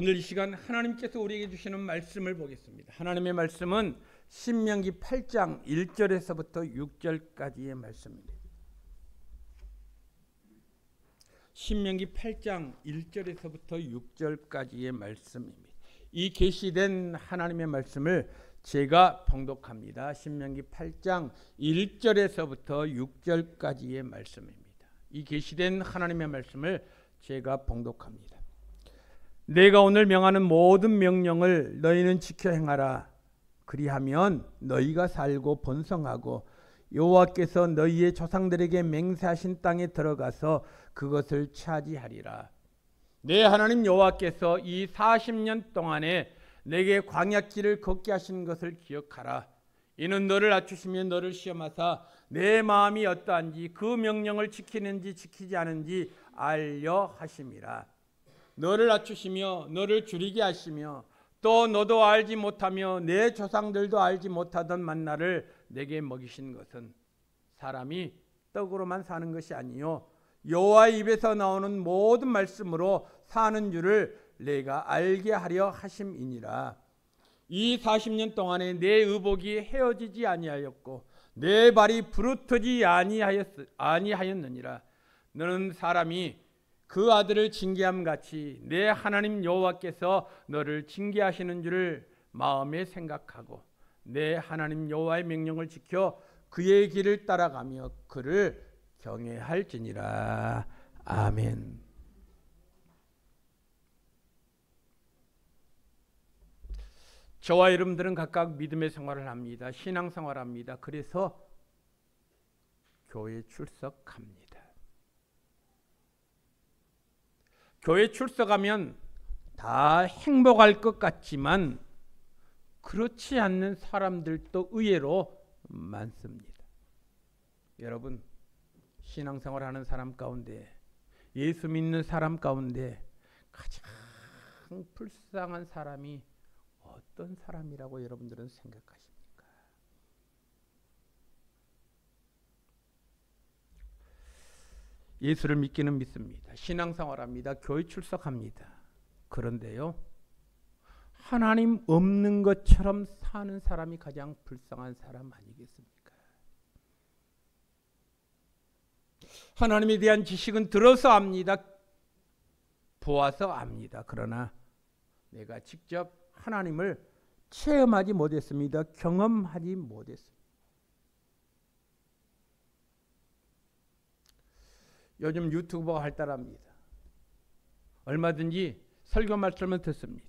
오늘 이 시간 하나님께서 우리에게 주시는 말씀을 보겠습니다. 하나님의 말씀은 신명기 8장 1절에서부터 6절까지의 말씀입니다. 신명기 8장 1절에서부터 6절까지의 말씀입니다. 이 계시된 하나님의 말씀을 제가 봉독합니다. 신명기 8장 1절에서부터 6절까지의 말씀입니다. 이 계시된 하나님의 말씀을 제가 봉독합니다. 내가 오늘 명하는 모든 명령을 너희는 지켜 행하라. 그리하면 너희가 살고 번성하고 여호와께서 너희의 조상들에게 맹세하신 땅에 들어가서 그것을 차지하리라. 내 하나님 여호와께서 이 40년 동안에 내게 광야길을 걷게 하신 것을 기억하라. 이는 너를 낮추시며 너를 시험하사 내 마음이 어떠한지 그 명령을 지키는지 지키지 않은지 알려 하심이라. 너를 낮추시며 너를 줄이게 하시며 또 너도 알지 못하며 내 조상들도 알지 못하던 만나를 내게 먹이신 것은 사람이 떡으로만 사는 것이 아니요 여호와의 입에서 나오는 모든 말씀으로 사는 줄을 내가 알게 하려 하심이니라. 이 40년 동안에 내 의복이 헤어지지 아니하였고 내 발이 부르트지 아니하였느니라. 너는 사람이 그 아들을 징계함 같이 내 하나님 여호와께서 너를 징계하시는 줄을 마음에 생각하고 내 하나님 여호와의 명령을 지켜 그의 길을 따라가며 그를 경외할지니라. 아멘. 저와 여러분들은 각각 믿음의 생활을 합니다. 신앙생활을 합니다. 그래서 교회 출석합니다. 교회 출석하면 다 행복할 것 같지만 그렇지 않는 사람들도 의외로 많습니다. 여러분, 신앙생활하는 사람 가운데, 예수 믿는 사람 가운데 가장 불쌍한 사람이 어떤 사람이라고 여러분들은 생각하십니까? 예수를 믿기는 믿습니다. 신앙생활합니다. 교회 출석합니다. 그런데요, 하나님 없는 것처럼 사는 사람이 가장 불쌍한 사람 아니겠습니까? 하나님에 대한 지식은 들어서 압니다. 보아서 압니다. 그러나 내가 직접 하나님을 체험하지 못했습니다. 경험하지 못했습니다. 요즘 유튜버가 활달합니다. 얼마든지 설교 말씀을 듣습니다.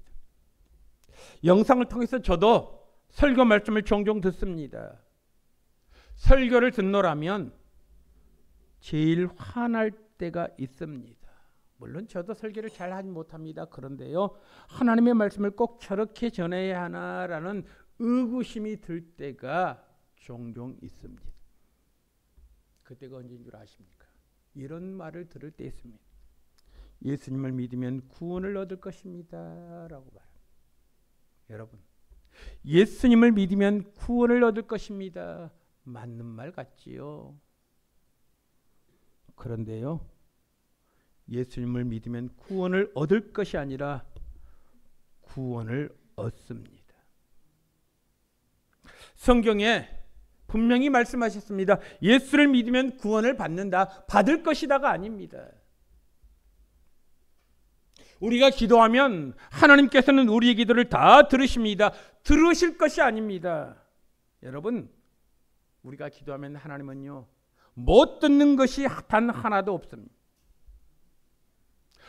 영상을 통해서 저도 설교 말씀을 종종 듣습니다. 설교를 듣노라면 제일 화날 때가 있습니다. 물론 저도 설교를 잘 하지 못합니다. 그런데요, 하나님의 말씀을 꼭 저렇게 전해야 하나라는 의구심이 들 때가 종종 있습니다. 그때가 언제인 줄 아십니까? 이런 말을 들을 때 있습니다. 예수님을 믿으면 구원을 얻을 것입니다 라고 말합니다. 여러분, 예수님을 믿으면 구원을 얻을 것입니다. 맞는 말 같지요? 그런데요, 예수님을 믿으면 구원을 얻을 것이 아니라 구원을 얻습니다. 성경에 분명히 말씀하셨습니다. 예수를 믿으면 구원을 받는다. 받을 것이다가 아닙니다. 우리가 기도하면 하나님께서는 우리의 기도를 다 들으십니다. 들으실 것이 아닙니다. 여러분, 우리가 기도하면 하나님은요, 못 듣는 것이 단 하나도 없습니다.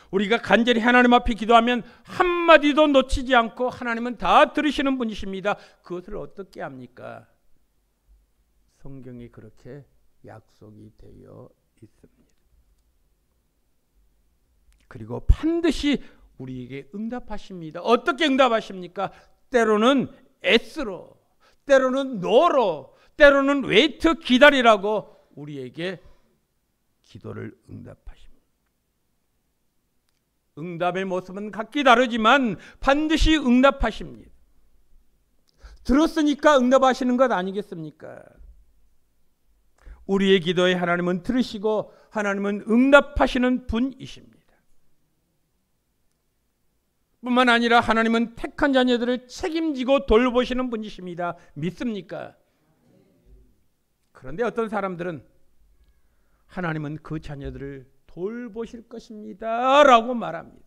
우리가 간절히 하나님 앞에 기도하면 한마디도 놓치지 않고 하나님은 다 들으시는 분이십니다. 그것을 어떻게 합니까? 성경에 그렇게 약속이 되어 있습니다. 그리고 반드시 우리에게 응답하십니다. 어떻게 응답하십니까? 때로는 S로, 때로는 No로, 때로는 wait, 기다리라고 우리에게 기도를 응답하십니다. 응답의 모습은 각기 다르지만 반드시 응답하십니다. 들었으니까 응답하시는 것 아니겠습니까? 우리의 기도에 하나님은 들으시고 하나님은 응답하시는 분이십니다. 뿐만 아니라 하나님은 택한 자녀들을 책임지고 돌보시는 분이십니다. 믿습니까? 그런데 어떤 사람들은 하나님은 그 자녀들을 돌보실 것입니다 라고 말합니다.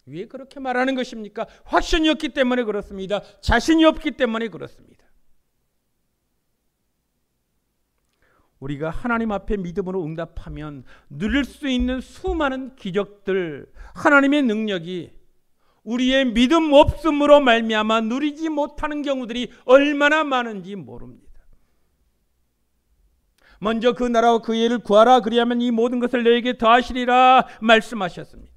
왜 그렇게 말하는 것입니까? 확신이 없기 때문에 그렇습니다. 자신이 없기 때문에 그렇습니다. 우리가 하나님 앞에 믿음으로 응답하면 누릴 수 있는 수많은 기적들, 하나님의 능력이 우리의 믿음 없음으로 말미암아 누리지 못하는 경우들이 얼마나 많은지 모릅니다. 먼저 그 나라와 그 의를 구하라, 그리하면 이 모든 것을 너에게 더하시리라 말씀하셨습니다.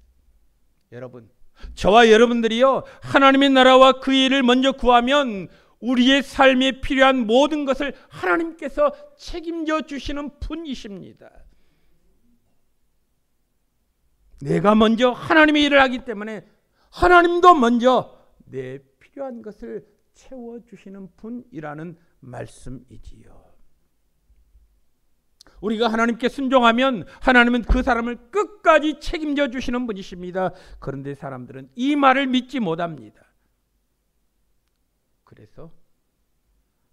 여러분, 저와 여러분들이요, 하나님의 나라와 그 의를 먼저 구하면 우리의 삶에 필요한 모든 것을 하나님께서 책임져 주시는 분이십니다. 내가 먼저 하나님의 일을 하기 때문에 하나님도 먼저 내 필요한 것을 채워주시는 분이라는 말씀이지요. 우리가 하나님께 순종하면 하나님은 그 사람을 끝까지 책임져 주시는 분이십니다. 그런데 사람들은 이 말을 믿지 못합니다. 그래서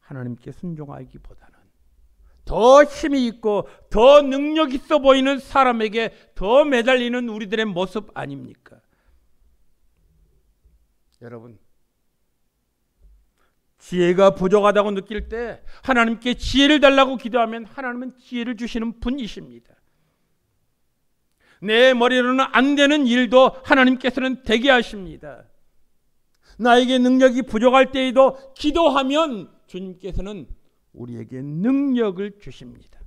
하나님께 순종하기보다는 더 힘이 있고 더 능력 있어 보이는 사람에게 더 매달리는 우리들의 모습 아닙니까? 여러분, 지혜가 부족하다고 느낄 때 하나님께 지혜를 달라고 기도하면 하나님은 지혜를 주시는 분이십니다. 내 머리로는 안 되는 일도 하나님께서는 되게 하십니다. 나에게 능력이 부족할 때에도 기도하면 주님께서는 우리에게 능력을 주십니다.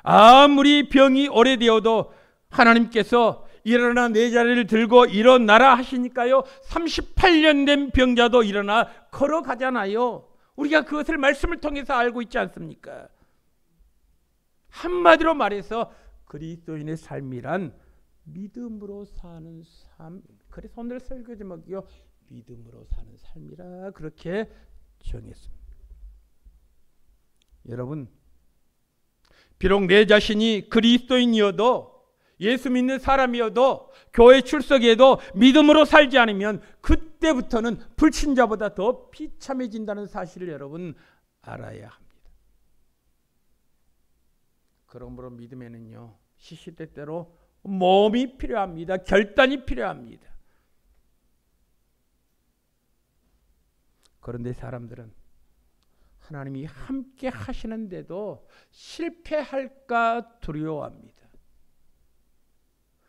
아무리 병이 오래되어도 하나님께서 일어나 내 자리를 들고 일어나라 하시니까요, 38년 된 병자도 일어나 걸어가잖아요. 우리가 그것을 말씀을 통해서 알고 있지 않습니까? 한마디로 말해서 그리스도인의 삶이란 믿음으로 사는 삶. 그래서 오늘 설교 제목이요, 믿음으로 사는 삶이라 그렇게 정했습니다. 여러분, 비록 내 자신이 그리스도인이어도, 예수 믿는 사람이어도, 교회 출석에도 믿음으로 살지 않으면 그때부터는 불신자보다 더 비참해진다는 사실을 여러분 알아야 합니다. 그러므로 믿음에는요, 시시때때로 몸이 필요합니다. 결단이 필요합니다. 그런데 사람들은 하나님이 함께 하시는데도 실패할까 두려워합니다.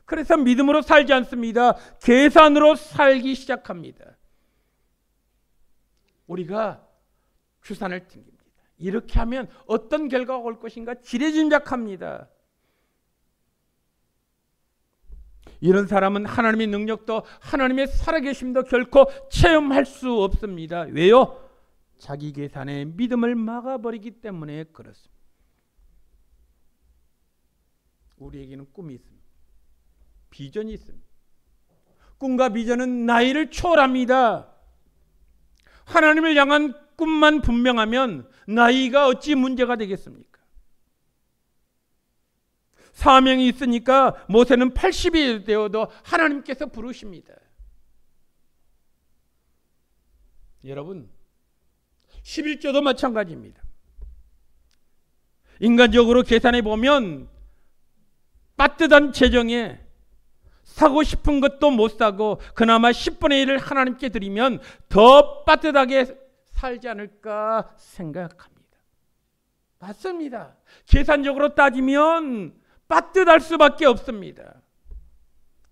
그래서 믿음으로 살지 않습니다. 계산으로 살기 시작합니다. 우리가 주산을 튕깁니다. 이렇게 하면 어떤 결과가 올 것인가 지레짐작합니다. 이런 사람은 하나님의 능력도 하나님의 살아계심도 결코 체험할 수 없습니다. 왜요? 자기 계산에 믿음을 막아버리기 때문에 그렇습니다. 우리에게는 꿈이 있습니다. 비전이 있습니다. 꿈과 비전은 나이를 초월합니다. 하나님을 향한 꿈만 분명하면 나이가 어찌 문제가 되겠습니까? 사명이 있으니까 모세는 80이 되어도 하나님께서 부르십니다. 여러분, 11조도 마찬가지입니다. 인간적으로 계산해 보면 빠듯한 재정에 사고 싶은 것도 못 사고 그나마 10분의 1을 하나님께 드리면 더 빠듯하게 살지 않을까 생각합니다. 맞습니다. 계산적으로 따지면 빠듯할 수밖에 없습니다.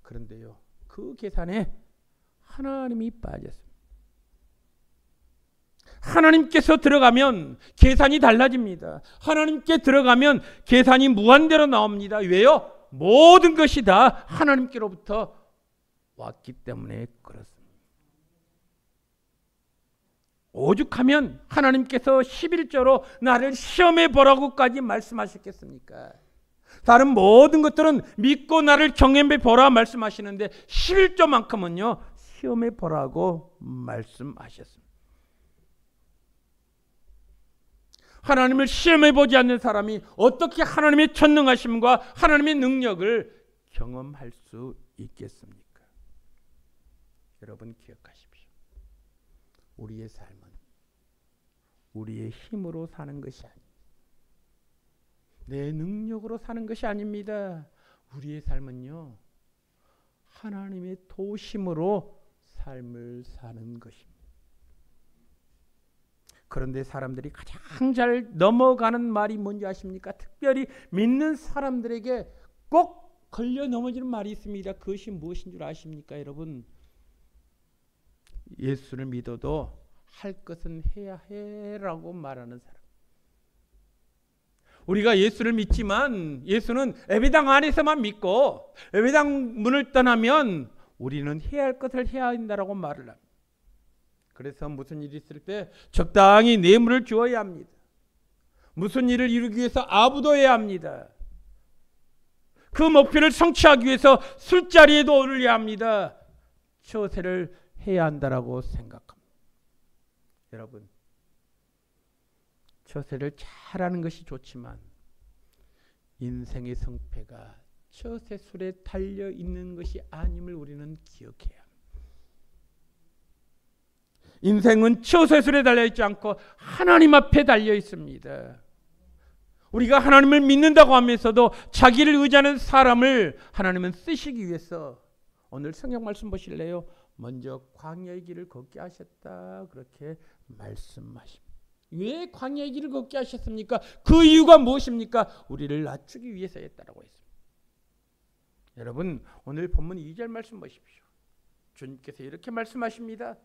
그런데요, 그 계산에 하나님이 빠졌습니다. 하나님께서 들어가면 계산이 달라집니다. 하나님께 들어가면 계산이 무한대로 나옵니다. 왜요? 모든 것이 다 하나님께로부터 왔기 때문에 그렇습니다. 오죽하면 하나님께서 11조로 나를 시험해 보라고까지 말씀하셨겠습니까? 다른 모든 것들은 믿고 나를 경험해 보라 말씀하시는데 11조만큼은요, 시험해 보라고 말씀하셨습니다. 하나님을 시험해 보지 않는 사람이 어떻게 하나님의 전능하심과 하나님의 능력을 경험할 수 있겠습니까? 여러분 기억하십시오. 우리의 삶은 우리의 힘으로 사는 것이 아닙니다. 내 능력으로 사는 것이 아닙니다. 우리의 삶은요, 하나님의 도우심으로 삶을 사는 것입니다. 그런데 사람들이 가장 잘 넘어가는 말이 뭔지 아십니까? 특별히 믿는 사람들에게 꼭 걸려 넘어지는 말이 있습니다. 그것이 무엇인 줄 아십니까, 여러분? 예수를 믿어도 할 것은 해야 해라고 말하는 사람. 우리가 예수를 믿지만 예수는 예배당 안에서만 믿고 예배당 문을 떠나면 우리는 해야 할 것을 해야 한다라고 말을 합니다. 그래서 무슨 일이 있을 때 적당히 뇌물을 주어야 합니다. 무슨 일을 이루기 위해서 아부도해야 합니다. 그 목표를 성취하기 위해서 술자리에도 오르려야 합니다. 처세를 해야 한다라고 생각합니다. 여러분, 처세를 잘하는 것이 좋지만 인생의 성패가 처세술에 달려 있는 것이 아님을 우리는 기억해야 합니다. 인생은 처세술에 달려 있지 않고 하나님 앞에 달려 있습니다. 우리가 하나님을 믿는다고 하면서도 자기를 의지하는 사람을 하나님은 쓰시기 위해서 오늘 성경 말씀 보실래요? 먼저 광야의 길을 걷게 하셨다, 그렇게 말씀하십니다. 왜 광야의 길을 걷게 하셨습니까? 그 이유가 무엇입니까? 우리를 낮추기 위해서였다라고 했습니다. 여러분, 오늘 본문 2절 말씀 보십시오. 주님께서 이렇게 말씀하십니다.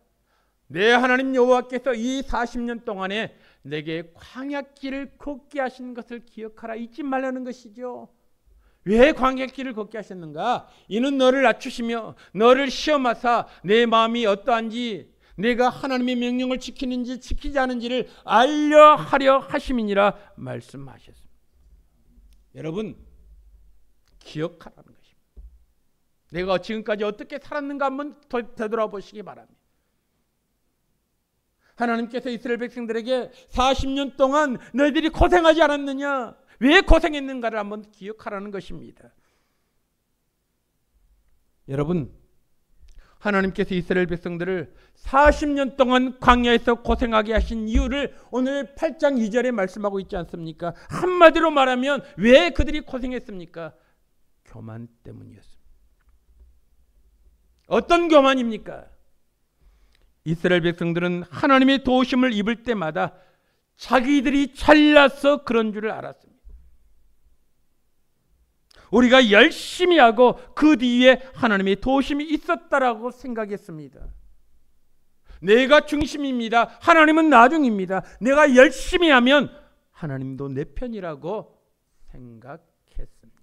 내 하나님 여호와께서 이 40년 동안에 내게 광야길을 걷게 하신 것을 기억하라. 잊지 말라는 것이죠. 왜 광야길을 걷게 하셨는가? 이는 너를 낮추시며 너를 시험하사 내 마음이 어떠한지 내가 하나님의 명령을 지키는지 지키지 않은지를 알려 하려 하심이니라 말씀하셨습니다. 여러분, 기억하라는 것입니다. 내가 지금까지 어떻게 살았는가 한번 되돌아보시기 바랍니다. 하나님께서 이스라엘 백성들에게 40년 동안 너희들이 고생하지 않았느냐? 왜 고생했는가를 한번 기억하라는 것입니다. 여러분, 하나님께서 이스라엘 백성들을 40년 동안 광야에서 고생하게 하신 이유를 오늘 8장 2절에 말씀하고 있지 않습니까? 한마디로 말하면 왜 그들이 고생했습니까? 교만 때문이었습니다. 어떤 교만입니까? 이스라엘 백성들은 하나님의 도우심을 입을 때마다 자기들이 잘나서 그런 줄을 알았습니다. 우리가 열심히 하고 그 뒤에 하나님의 도우심이 있었다라고 생각했습니다. 내가 중심입니다. 하나님은 나중입니다. 내가 열심히 하면 하나님도 내 편이라고 생각했습니다.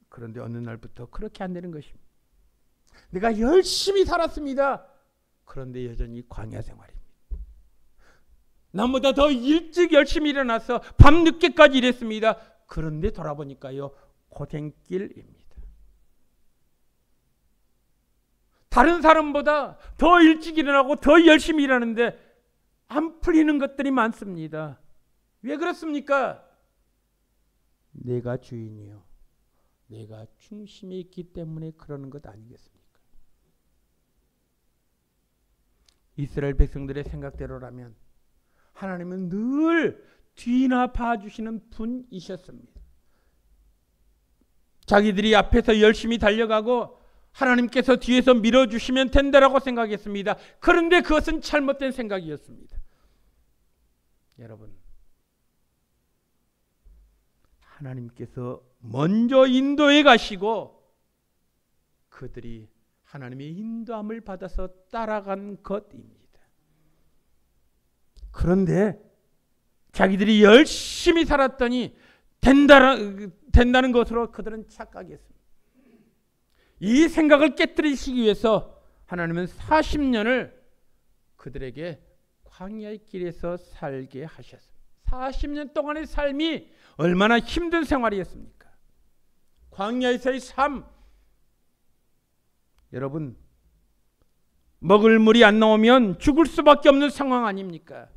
그런데 어느 날부터 그렇게 안 되는 것입니다. 내가 열심히 살았습니다. 그런데 여전히 광야 생활입니다. 남보다 더 일찍 열심히 일어나서 밤늦게까지 일했습니다. 그런데 돌아보니까요, 고생길입니다. 다른 사람보다 더 일찍 일어나고 더 열심히 일하는데 안 풀리는 것들이 많습니다. 왜 그렇습니까? 내가 주인이요, 내가 중심에 있기 때문에 그러는 것 아니겠습니까? 이스라엘 백성들의 생각대로라면 하나님은 늘 뒤나 봐주시는 분이셨습니다. 자기들이 앞에서 열심히 달려가고 하나님께서 뒤에서 밀어주시면 된다라고 생각했습니다. 그런데 그것은 잘못된 생각이었습니다. 여러분, 하나님께서 먼저 인도해 가시고 그들이 하나님의 인도함을 받아서 따라간 것입니다. 그런데 자기들이 열심히 살았더니 된다는 것으로 그들은 착각했습니다. 이 생각을 깨뜨리시기 위해서 하나님은 40년을 그들에게 광야의 길에서 살게 하셨습니다. 40년 동안의 삶이 얼마나 힘든 생활이었습니까? 광야에서의 삶, 여러분, 먹을 물이 안 나오면 죽을 수밖에 없는 상황 아닙니까?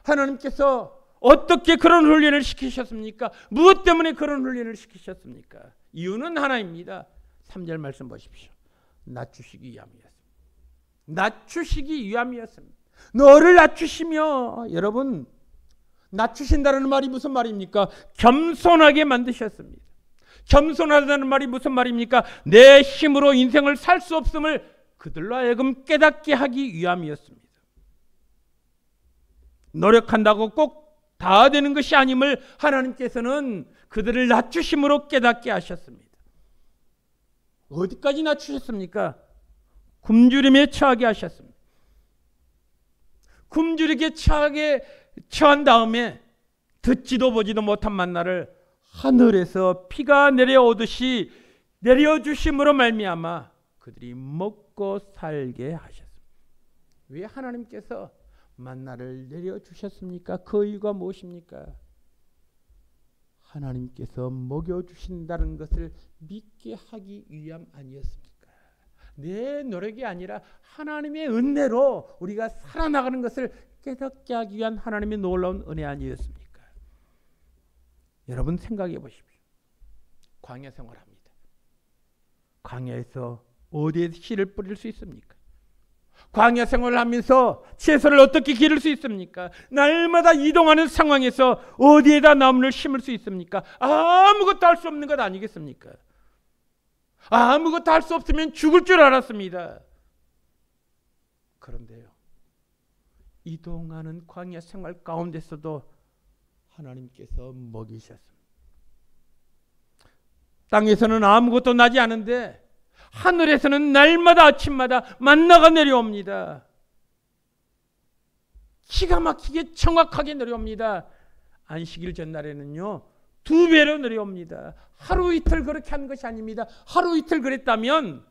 하나님께서 어떻게 그런 훈련을 시키셨습니까? 무엇 때문에 그런 훈련을 시키셨습니까? 이유는 하나입니다. 3절 말씀 보십시오. 낮추시기 위함이었습니다. 낮추시기 위함이었습니다. 너를 낮추시며, 여러분, 낮추신다는 말이 무슨 말입니까? 겸손하게 만드셨습니다. 겸손하다는 말이 무슨 말입니까? 내 힘으로 인생을 살 수 없음을 그들로 하여금 깨닫게 하기 위함이었습니다. 노력한다고 꼭 다 되는 것이 아님을 하나님께서는 그들을 낮추심으로 깨닫게 하셨습니다. 어디까지 낮추셨습니까? 굶주림에 처하게 하셨습니다. 굶주리게 처한 다음에 듣지도 보지도 못한 만나를 하늘에서 비가 내려오듯이 내려주심으로 말미암아 그들이 먹고 살게 하셨습니다. 왜 하나님께서 만나를 내려주셨습니까? 그 이유가 무엇입니까? 하나님께서 먹여주신다는 것을 믿게 하기 위함 아니었습니까? 내 노력이 아니라 하나님의 은혜로 우리가 살아나가는 것을 깨닫게 하기 위한 하나님의 놀라운 은혜 아니었습니까? 여러분 생각해 보십시오. 광야 생활합니다. 광야에서 어디에 씨를 뿌릴 수 있습니까? 광야 생활을 하면서 채소를 어떻게 기를 수 있습니까? 날마다 이동하는 상황에서 어디에다 나무를 심을 수 있습니까? 아무것도 할 수 없는 것 아니겠습니까? 아무것도 할 수 없으면 죽을 줄 알았습니다. 그런데요, 이동하는 광야 생활 가운데서도 하나님께서 먹이셨습니다. 땅에서는 아무것도 나지 않은데 하늘에서는 날마다 아침마다 만나가 내려옵니다. 기가 막히게 정확하게 내려옵니다. 안식일 전날에는요 2배로 내려옵니다. 하루 이틀 그렇게 한 것이 아닙니다. 하루 이틀 그랬다면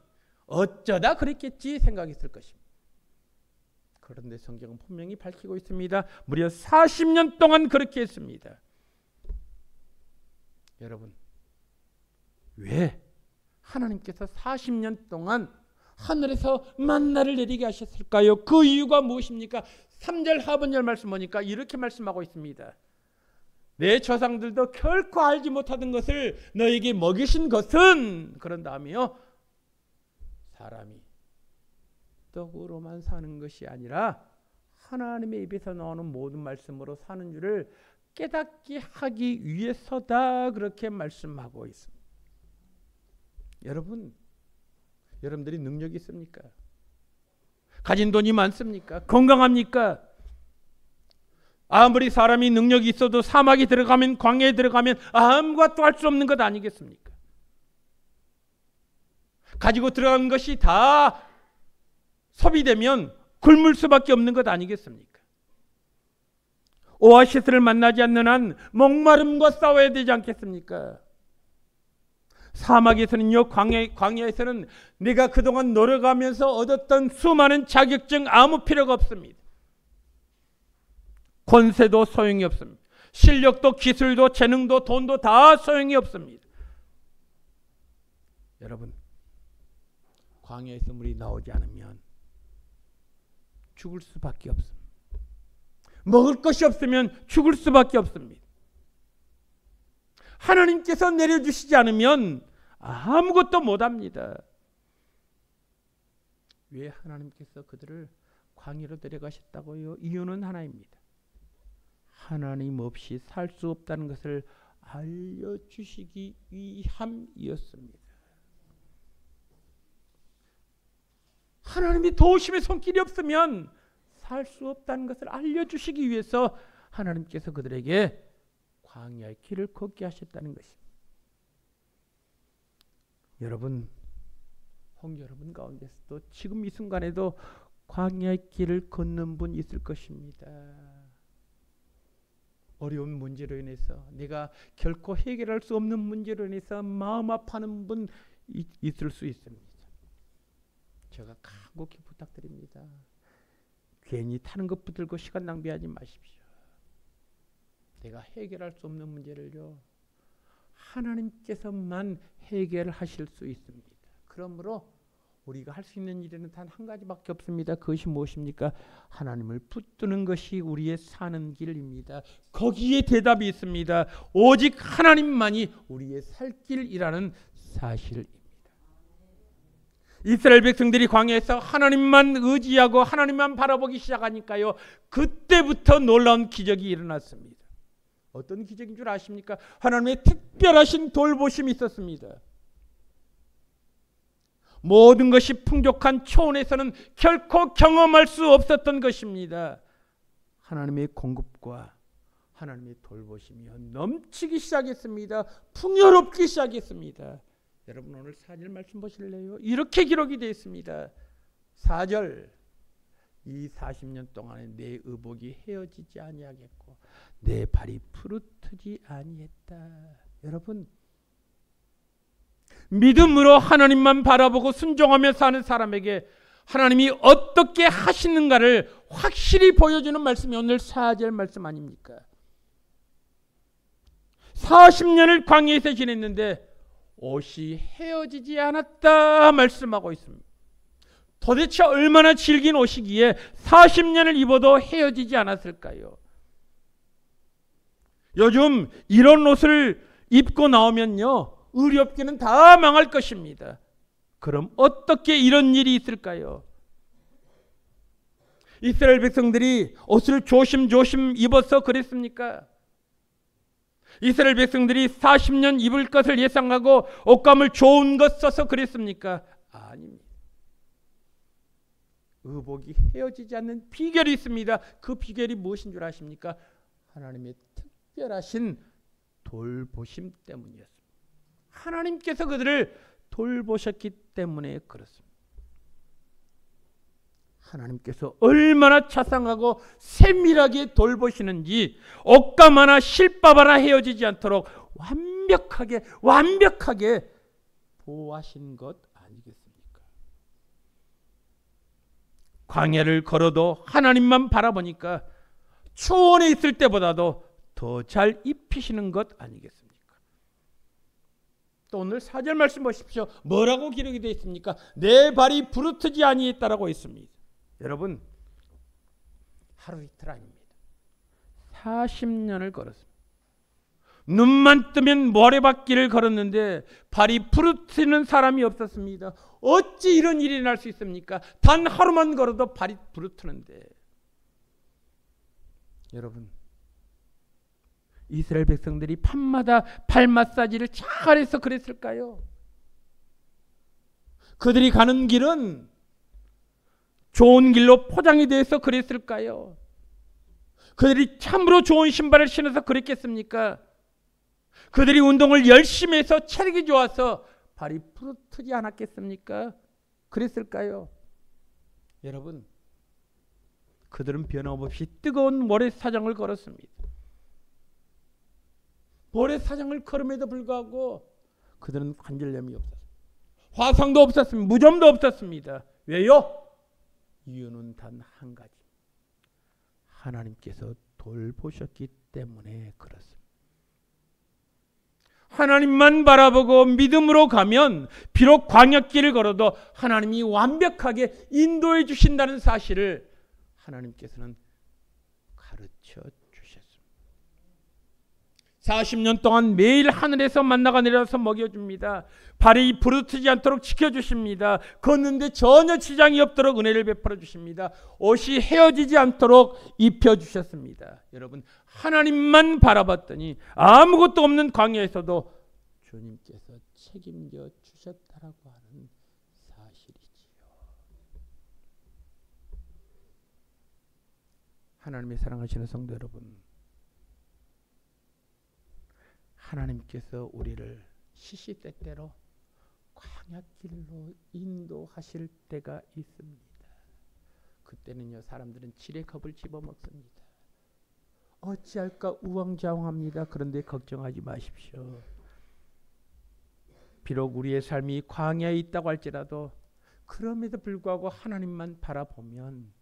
어쩌다 그랬겠지 생각했을 것입니다. 그런데 성경은 분명히 밝히고 있습니다. 무려 40년 동안 그렇게 했습니다. 여러분, 왜 하나님께서 40년 동안 하늘에서 만나를 내리게 하셨을까요? 그 이유가 무엇입니까? 3절 하반절 말씀 보니까 이렇게 말씀하고 있습니다. 내 조상들도 결코 알지 못하던 것을 너에게 먹이신 것은, 그런 다음에요, 사람이 떡으로만 사는 것이 아니라 하나님의 입에서 나오는 모든 말씀으로 사는 줄을 깨닫게 하기 위해서다, 그렇게 말씀하고 있습니다. 여러분, 여러분들이 능력이 있습니까? 가진 돈이 많습니까? 건강합니까? 아무리 사람이 능력이 있어도 사막에 들어가면, 광야에 들어가면 아무것도 할 수 없는 것 아니겠습니까? 가지고 들어간 것이 다 소비되면 굶을 수밖에 없는 것 아니겠습니까? 오아시스를 만나지 않는 한 목마름과 싸워야 되지 않겠습니까? 사막에서는요, 광야에서는 내가 그동안 노력하면서 얻었던 수많은 자격증 아무 필요가 없습니다. 권세도 소용이 없습니다. 실력도 기술도 재능도 돈도 다 소용이 없습니다. 여러분, 광야에서 물이 나오지 않으면 죽을 수밖에 없습니다. 먹을 것이 없으면 죽을 수밖에 없습니다. 하나님께서 내려주시지 않으면 아무것도 못합니다. 왜 하나님께서 그들을 광야로 데려가셨다고요? 이유는 하나입니다. 하나님 없이 살 수 없다는 것을 알려주시기 위함이었습니다. 하나님이 도우심의 손길이 없으면 살 수 없다는 것을 알려주시기 위해서 하나님께서 그들에게 광야의 길을 걷게 하셨다는 것입니다. 여러분, 홍 여러분 가운데서도 지금 이 순간에도 광야의 길을 걷는 분 있을 것입니다. 어려운 문제로 인해서, 내가 결코 해결할 수 없는 문제로 인해서 마음 아파하는 분 있을 수 있습니다. 제가 간곡히 부탁드립니다. 괜히 타는 것 붙들고 시간 낭비하지 마십시오. 내가 해결할 수 없는 문제를요, 하나님께서만 해결하실 수 있습니다. 그러므로 우리가 할 수 있는 일에는 단 한 가지밖에 없습니다. 그것이 무엇입니까? 하나님을 붙드는 것이 우리의 사는 길입니다. 거기에 대답이 있습니다. 오직 하나님만이 우리의 살 길이라는 사실입니다. 이스라엘 백성들이 광야에서 하나님만 의지하고 하나님만 바라보기 시작하니까요, 그때부터 놀라운 기적이 일어났습니다. 어떤 기적인 줄 아십니까? 하나님의 특별하신 돌보심이 있었습니다. 모든 것이 풍족한 초원에서는 결코 경험할 수 없었던 것입니다. 하나님의 공급과 하나님의 돌보심이 넘치기 시작했습니다. 풍요롭기 시작했습니다. 여러분 오늘 4절 말씀 보실래요? 이렇게 기록이 되어 있습니다. 4절, 이 40년 동안에 내 의복이 헤어지지 아니하겠고 내 발이 부르트지 아니했다. 여러분, 믿음으로 하나님만 바라보고 순종하며 사는 사람에게 하나님이 어떻게 하시는가를 확실히 보여주는 말씀이 오늘 4절 말씀 아닙니까? 40년을 광야에서 지냈는데 옷이 헤어지지 않았다 말씀하고 있습니다. 도대체 얼마나 질긴 옷이기에 40년을 입어도 헤어지지 않았을까요? 요즘 이런 옷을 입고 나오면요, 의료업계는 다 망할 것입니다. 그럼 어떻게 이런 일이 있을까요? 이스라엘 백성들이 옷을 조심조심 입어서 그랬습니까? 이스라엘 백성들이 40년 입을 것을 예상하고 옷감을 좋은 것 써서 그랬습니까? 아닙니다. 의복이 헤어지지 않는 비결이 있습니다. 그 비결이 무엇인 줄 아십니까? 하나님의 특별하신 돌보심 때문이었습니다. 하나님께서 그들을 돌보셨기 때문에 그렇습니다. 하나님께서 얼마나 자상하고 세밀하게 돌보시는지 옷감 하나 실밥 하나 헤어지지 않도록 완벽하게 보호하신 것 아니겠습니까? 광야를 걸어도 하나님만 바라보니까 초원에 있을 때보다도 더 잘 입히시는 것 아니겠습니까? 또 오늘 4절 말씀 보십시오. 뭐라고 기록이 되어 있습니까? 내 발이 부르트지 아니했다라고 있습니다. 여러분, 하루 이틀 아닙니다. 40년을 걸었습니다. 눈만 뜨면 모래바퀴를 걸었는데 발이 부르트는 사람이 없었습니다. 어찌 이런 일이 날 수 있습니까? 단 하루만 걸어도 발이 부르트는데. 여러분, 이스라엘 백성들이 밤마다 발 마사지를 잘해서 그랬을까요? 그들이 가는 길은 좋은 길로 포장이 되어서 그랬을까요? 그들이 참으로 좋은 신발을 신어서 그랬겠습니까? 그들이 운동을 열심히 해서 체력이 좋아서 발이 부르트지 않았겠습니까? 그랬을까요? 여러분, 그들은 변함없이 뜨거운 모래사장을 걸었습니다. 모래사장을 걸음에도 불구하고 그들은 관절염이 없었습니다. 화상도 없었습니다. 무좀도 없었습니다. 왜요? 이유는 단 한 가지. 하나님께서 돌보셨기 때문에 그렇습니다. 하나님만 바라보고 믿음으로 가면 비록 광야길을 걸어도 하나님이 완벽하게 인도해 주신다는 사실을 하나님께서는 가르쳐 주셨습니다. 40년 동안 매일 하늘에서 만나가 내려서 먹여줍니다. 발이 부르트지 않도록 지켜주십니다. 걷는데 전혀 지장이 없도록 은혜를 베풀어 주십니다. 옷이 헤어지지 않도록 입혀주셨습니다. 여러분, 하나님만 바라봤더니 아무것도 없는 광야에서도 주님께서 책임져 주셨다라고 하는 사실이지요. 하나님의 사랑하시는 성도 여러분, 하나님께서 우리를 시시때때로 광야길로 인도하실 때가 있습니다. 그때는요, 사람들은 지레 겁을 집어먹습니다. 어찌할까 우왕좌왕합니다. 그런데 걱정하지 마십시오. 비록 우리의 삶이 광야에 있다고 할지라도 그럼에도 불구하고 하나님만 바라보면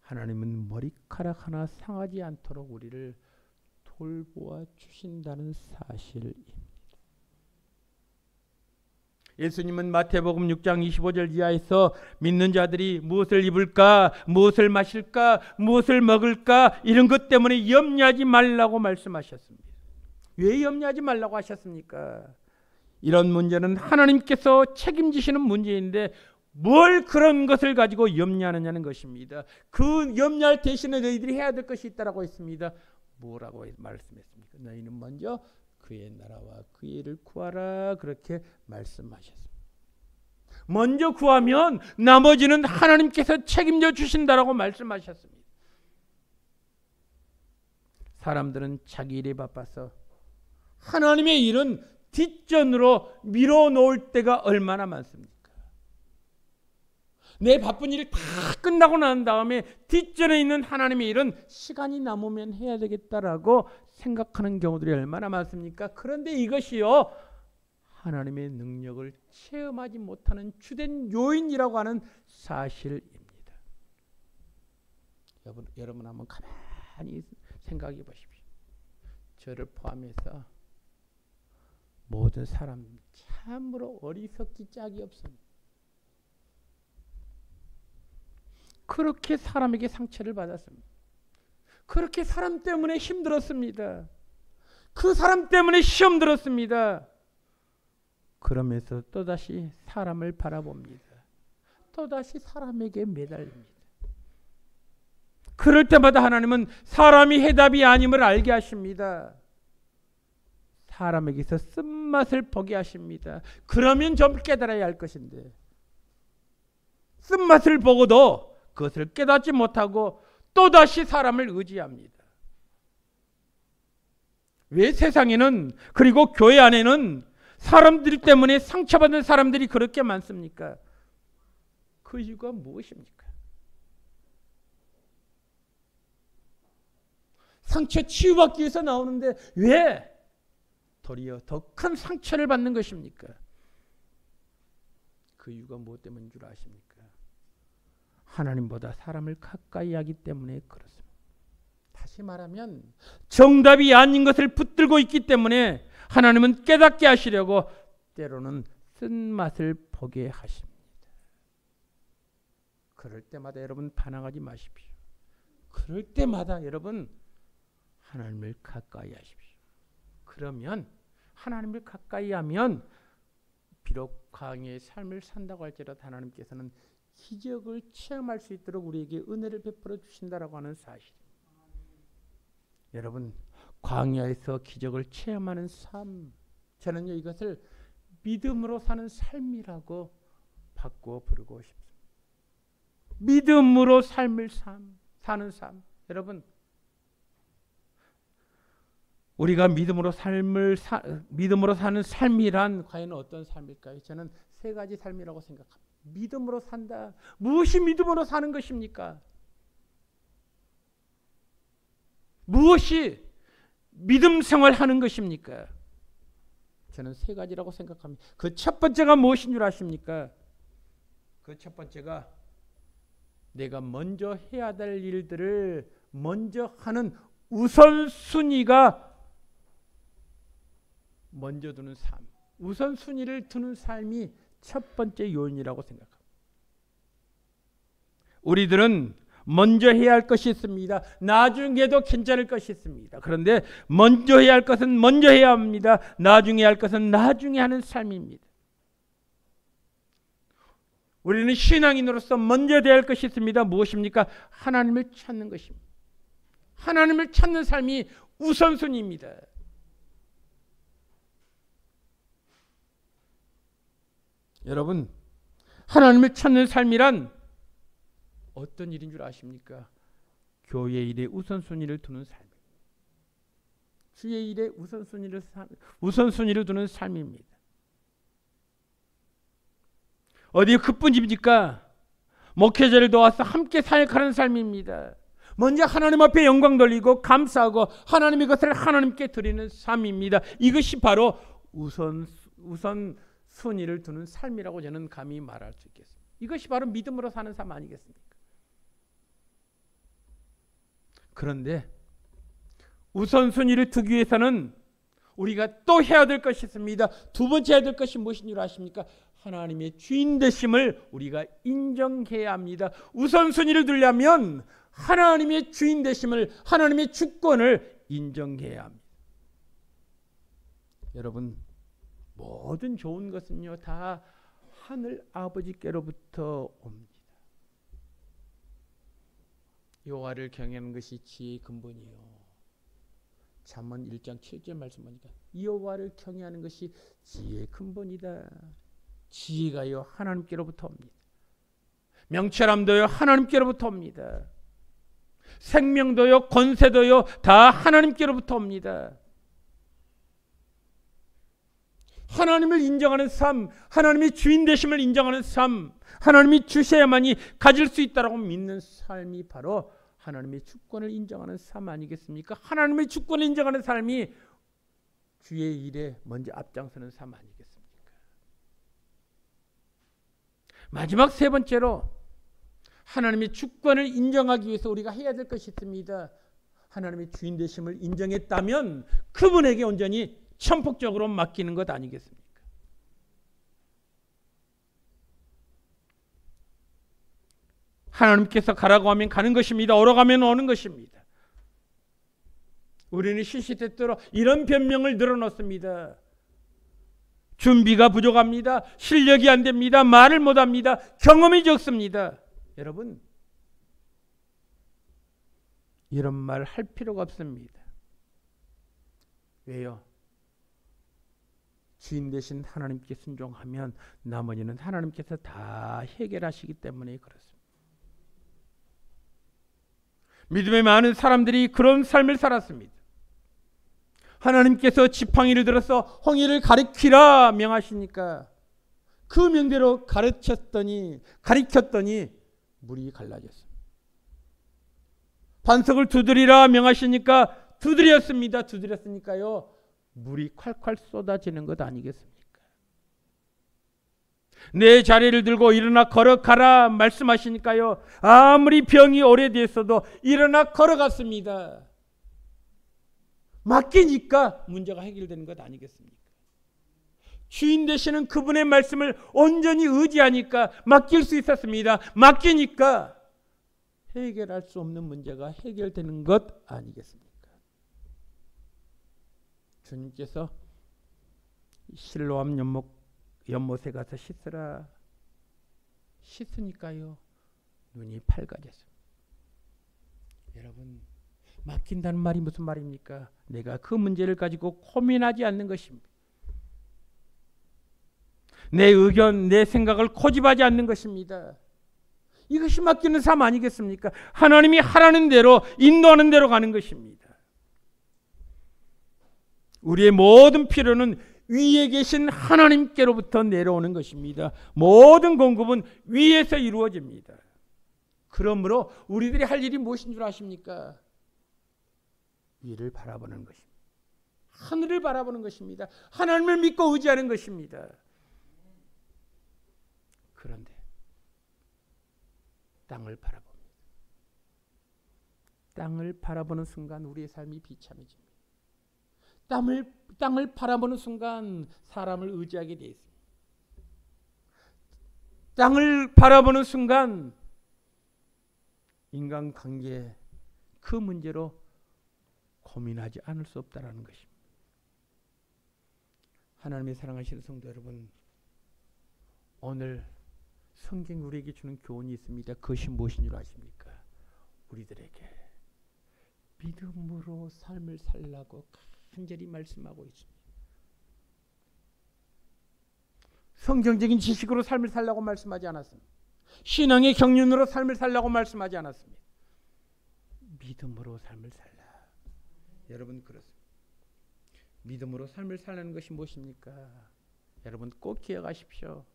하나님은 머리카락 하나 상하지 않도록 우리를 돌보아 주신다는 사실입니다. 예수님은 마태복음 6장 25절 이하에서 믿는 자들이 무엇을 입을까, 무엇을 마실까, 무엇을 먹을까 이런 것 때문에 염려하지 말라고 말씀하셨습니다. 왜 염려하지 말라고 하셨습니까? 이런 문제는 하나님께서 책임지시는 문제인데 뭘 그런 것을 가지고 염려하느냐는 것입니다. 그 염려할 대신에 너희들이 해야 될 것이 있다라고 했습니다. 뭐라고 말씀했습니까? 너희는 먼저 그의 나라와 그의 일을 구하라 그렇게 말씀하셨습니다. 먼저 구하면 나머지는 하나님께서 책임져 주신다라고 말씀하셨습니다. 사람들은 자기 일에 바빠서 하나님의 일은 뒷전으로 밀어놓을 때가 얼마나 많습니까? 내 바쁜 일이 다 끝나고 난 다음에 뒷전에 있는 하나님의 일은 시간이 남으면 해야 되겠다라고 생각하는 경우들이 얼마나 많습니까? 그런데 이것이요, 하나님의 능력을 체험하지 못하는 주된 요인이라고 하는 사실입니다. 여러분 한번 가만히 생각해 보십시오. 저를 포함해서 모든 사람 참으로 어리석기 짝이 없습니다. 그렇게 사람에게 상처를 받았습니다. 그렇게 사람 때문에 힘들었습니다. 그 사람 때문에 시험 들었습니다. 그러면서 또다시 사람을 바라봅니다. 또다시 사람에게 매달립니다. 그럴 때마다 하나님은 사람이 해답이 아님을 알게 하십니다. 사람에게서 쓴맛을 보게 하십니다. 그러면 좀 깨달아야 할 것인데 쓴맛을 보고도 그것을 깨닫지 못하고 또다시 사람을 의지합니다. 왜 세상에는, 그리고 교회 안에는 사람들 때문에 상처받는 사람들이 그렇게 많습니까? 그 이유가 무엇입니까? 상처 치유받기 위해서 나오는데 왜 도리어 더 큰 상처를 받는 것입니까? 그 이유가 무엇 때문인 줄 아십니까? 하나님보다 사람을 가까이 하기 때문에 그렇습니다. 다시 말하면 정답이 아닌 것을 붙들고 있기 때문에 하나님은 깨닫게 하시려고 때로는 쓴맛을 보게 하십니다. 그럴 때마다 여러분 반항하지 마십시오. 그럴 때마다 여러분 하나님을 가까이 하십시오. 그러면 하나님을 가까이 하면 비록 광야의 삶을 산다고 할지라도 하나님께서는 기적을 체험할 수 있도록 우리에게 은혜를 베풀어 주신다라고 하는 사실. 여러분, 광야에서 기적을 체험하는 삶, 저는요 이것을 믿음으로 사는 삶이라고 바꾸어 부르고 싶습니다. 믿음으로 삶을 사는 삶. 여러분, 우리가 믿음으로 사는 삶이란 과연 어떤 삶일까요? 저는 세 가지 삶이라고 생각합니다. 믿음으로 산다. 무엇이 믿음으로 사는 것입니까? 무엇이 믿음 생활하는 것입니까? 저는 세 가지라고 생각합니다. 그 첫 번째가 무엇인 줄 아십니까? 그 첫 번째가 내가 먼저 해야 될 일들을 먼저 하는 우선순위가 먼저 두는 삶. 우선순위를 두는 삶이 첫 번째 요인이라고 생각합니다. 우리들은 먼저 해야 할 것이 있습니다. 나중에도 괜찮을 것이 있습니다. 그런데 먼저 해야 할 것은 먼저 해야 합니다. 나중에 할 것은 나중에 하는 삶입니다. 우리는 신앙인으로서 먼저 해야 할 것이 있습니다. 무엇입니까? 하나님을 찾는 것입니다. 하나님을 찾는 삶이 우선순위입니다. 여러분, 하나님을 찾는 삶이란 어떤 일인 줄 아십니까? 교회 일에 우선순위를 두는 삶. 주의 일에 우선순위를 두는 삶입니다. 어디에 그뿐입니까? 목회자를 도와서 함께 사역하는 삶입니다. 먼저 하나님 앞에 영광 돌리고 감사하고 하나님의 것을 하나님께 드리는 삶입니다. 이것이 바로 우선순위를 두는 삶이라고 저는 감히 말할 수 있겠습니다. 이것이 바로 믿음으로 사는 삶 아니겠습니까? 그런데 우선순위를 두기 위해서는 우리가 또 해야 될 것이 있습니다. 두 번째 해야 될 것이 무엇인 줄 아십니까? 하나님의 주인 되심을 우리가 인정해야 합니다. 우선순위를 두려면 하나님의 주인 되심을, 하나님의 주권을 인정해야 합니다. 여러분, 모든 좋은 것은요 다 하늘 아버지께로부터 옵니다. 여호와를 경외하는 것이 지혜의 근본이요. 잠언 1장 7절 말씀 보니까 여호와를 경외하는 것이 지혜의 근본이다. 지혜가요 하나님께로부터 옵니다. 명철함도요 하나님께로부터 옵니다. 생명도요 권세도요 다 하나님께로부터 옵니다. 하나님을 인정하는 삶, 하나님의 주인 되심을 인정하는 삶, 하나님이 주셔야만이 가질 수 있다라고 믿는 삶이 바로 하나님의 주권을 인정하는 삶 아니겠습니까? 하나님의 주권을 인정하는 삶이 주의 일에 먼저 앞장서는 삶 아니겠습니까? 마지막 세 번째로 하나님의 주권을 인정하기 위해서 우리가 해야 될 것이 있습니다. 하나님의 주인 되심을 인정했다면 그분에게 온전히 천폭적으로 맡기는 것 아니겠습니까? 하나님께서 가라고 하면 가는 것입니다. 오러 가면 오는 것입니다. 우리는 시시때때로 이런 변명을 늘어놓습니다. 준비가 부족합니다. 실력이 안 됩니다. 말을 못합니다. 경험이 적습니다. 여러분, 이런 말 할 필요가 없습니다. 왜요? 주인 되신 하나님께 순종하면 나머지는 하나님께서 다 해결하시기 때문에 그렇습니다. 믿음의 많은 사람들이 그런 삶을 살았습니다. 하나님께서 지팡이를 들어서 홍해를 가리키라 명하시니까 그 명대로 가르쳤더니 물이 갈라졌습니다. 반석을 두드리라 명하시니까 두드렸으니까요 물이 콸콸 쏟아지는 것 아니겠습니까? 내 자리를 들고 일어나 걸어가라 말씀하시니까요 아무리 병이 오래됐어도 일어나 걸어갔습니다. 맡기니까 문제가 해결되는 것 아니겠습니까? 주인 되시는 그분의 말씀을 온전히 의지하니까 맡길 수 있었습니다. 맡기니까 해결할 수 없는 문제가 해결되는 것 아니겠습니까? 주님께서 실로암 연못에 가서 씻으라. 씻으니까요 눈이 밝아졌습니다. 여러분, 맡긴다는 말이 무슨 말입니까? 내가 그 문제를 가지고 고민하지 않는 것입니다. 내 의견, 내 생각을 고집하지 않는 것입니다. 이것이 맡기는 삶 아니겠습니까? 하나님이 하라는 대로, 인도하는 대로 가는 것입니다. 우리의 모든 필요는 위에 계신 하나님께로부터 내려오는 것입니다. 모든 공급은 위에서 이루어집니다. 그러므로 우리들이 할 일이 무엇인 줄 아십니까? 위를 바라보는 것입니다. 하늘을 바라보는 것입니다. 하나님을 믿고 의지하는 것입니다. 그런데 땅을 바라봅니다. 땅을 바라보는 순간 우리의 삶이 비참해집니다. 땅을 바라보는 순간 사람을 의지하게 되어 있습니다. 땅을 바라보는 순간 인간관계 그 문제로 고민하지 않을 수 없다는 것입니다. 하나님의 사랑하시는 성도 여러분, 오늘 성경이 우리에게 주는 교훈이 있습니다. 그것이 무엇인 줄 아십니까? 우리들에게 믿음으로 삶을 살라고 간절히 말씀하고 있습니다. 성경적인 지식으로 삶을 살라고 말씀하지 않았습니다. 신앙의 경륜으로 삶을 살라고 말씀하지 않았습니다. 믿음으로 삶을 살라. 여러분, 그렇습니다. 믿음으로 삶을 살라는 것이 무엇입니까? 여러분 꼭 기억하십시오.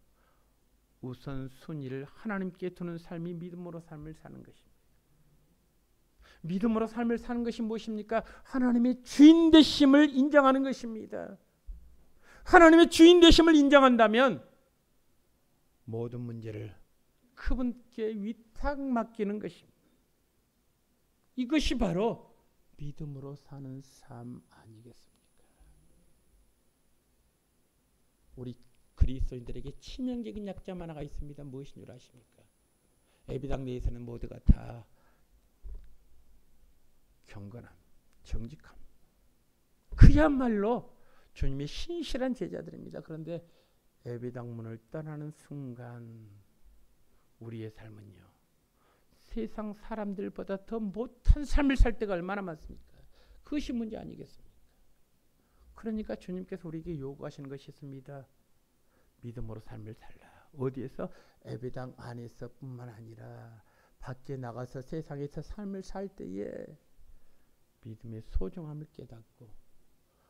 우선순위를 하나님께 두는 삶이 믿음으로 삶을 사는 것입니다. 믿음으로 삶을 사는 것이 무엇입니까? 하나님의 주인 되심을 인정하는 것입니다. 하나님의 주인 되심을 인정한다면 모든 문제를 그분께 위탁 맡기는 것입니다. 이것이 바로 믿음으로 사는 삶 아니겠습니까? 우리 그리스도인들에게 치명적인 약점 하나가 있습니다. 무엇인 줄 아십니까? 예배당 내에서는 모두가 다 경건함, 정직함, 그야말로 주님의 신실한 제자들입니다. 그런데 예배당 문을 떠나는 순간 우리의 삶은요, 세상 사람들보다 더 못한 삶을 살 때가 얼마나 많습니까? 그것이 문제 아니겠습니까? 그러니까 주님께서 우리에게 요구하시는 것이 있습니다. 믿음으로 삶을 살라. 어디에서? 예배당 안에서뿐만 아니라 밖에 나가서 세상에서 삶을 살 때에 믿음의 소중함을 깨닫고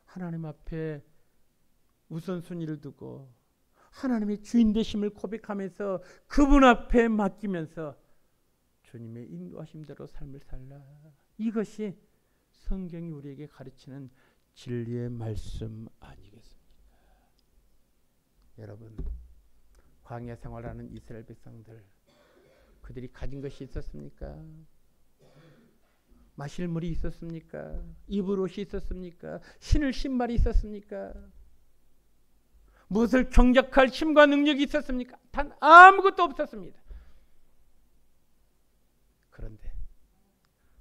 하나님 앞에 우선순위를 두고 하나님의 주인 되심을 고백하면서 그분 앞에 맡기면서 주님의 인도하심대로 삶을 살라. 이것이 성경이 우리에게 가르치는 진리의 말씀 아니겠습니까? 여러분, 광야 생활하는 이스라엘 백성들, 그들이 가진 것이 있었습니까? 마실 물이 있었습니까? 입을 옷이 있었습니까? 신을 신발이 있었습니까? 무엇을 경작할 힘과 능력이 있었습니까? 단 아무것도 없었습니다. 그런데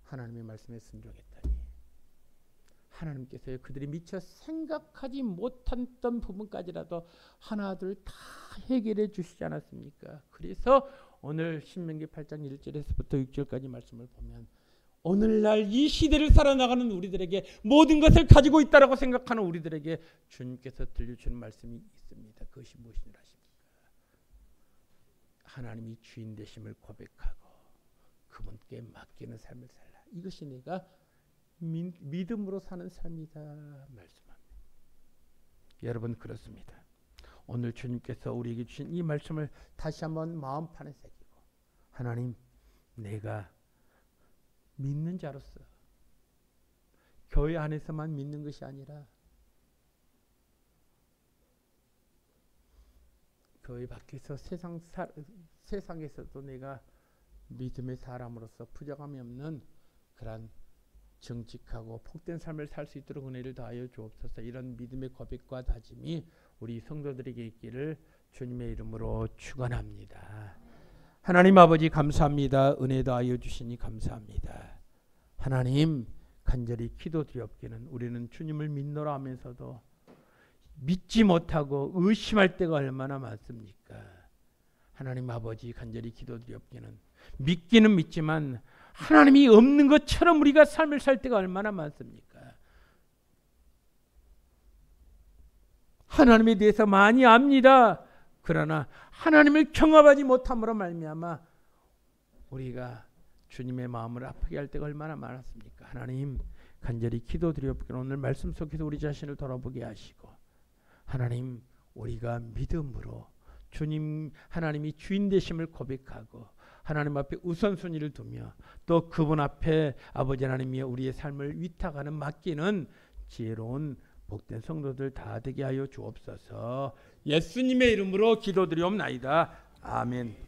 하나님의 말씀에 순종했더니 하나님께서 그들이 미처 생각하지 못했던 부분까지라도 하나둘 다 해결해 주시지 않았습니까? 그래서 오늘 신명기 8장 1절에서부터 6절까지 말씀을 보면 오늘날 이 시대를 살아나가는 우리들에게 모든 것을 가지고 있다라고 생각하는 우리들에게 주님께서 들려주는 말씀이 있습니다. 그것이 무엇인지 아십니까? 하나님이 주인 되심을 고백하고 그분께 맡기는 삶을 살라. 이것이 내가 믿음으로 사는 삶이다 말씀합니다. 여러분, 그렇습니다. 오늘 주님께서 우리에게 주신 이 말씀을 다시 한번 마음판에 새기고 하나님, 내가 믿는 자로서 교회 안에서만 믿는 것이 아니라 교회 밖에서 세상에서도 내가 믿음의 사람으로서 부정함이 없는 그러한 정직하고 복된 삶을 살 수 있도록 은혜를 다하여 주옵소서. 이런 믿음의 고백과 다짐이 우리 성도들에게 있기를 주님의 이름으로 축원합니다. 하나님 아버지, 감사합니다. 은혜 다하여 주시니 감사합니다. 하나님, 간절히 기도드리옵기는 우리는 주님을 믿노라 하면서도 믿지 못하고 의심할 때가 얼마나 많습니까? 하나님 아버지, 간절히 기도드리옵기는 믿기는 믿지만 하나님이 없는 것처럼 우리가 삶을 살 때가 얼마나 많습니까? 하나님에 대해서 많이 압니다. 그러나 하나님을 경험하지 못함으로 말미암아 우리가 주님의 마음을 아프게 할 때가 얼마나 많았습니까? 하나님, 간절히 기도드리옵기는 오늘 말씀 속에서 우리 자신을 돌아보게 하시고 하나님, 우리가 믿음으로 주님, 하나님이 주인 되심을 고백하고 하나님 앞에 우선순위를 두며 또 그분 앞에 아버지 하나님이 우리의 삶을 위탁하는 맡기는 지혜로운 복된 성도들 다 되게 하여 주옵소서. 예수님의 이름으로 기도드리옵나이다. 아멘.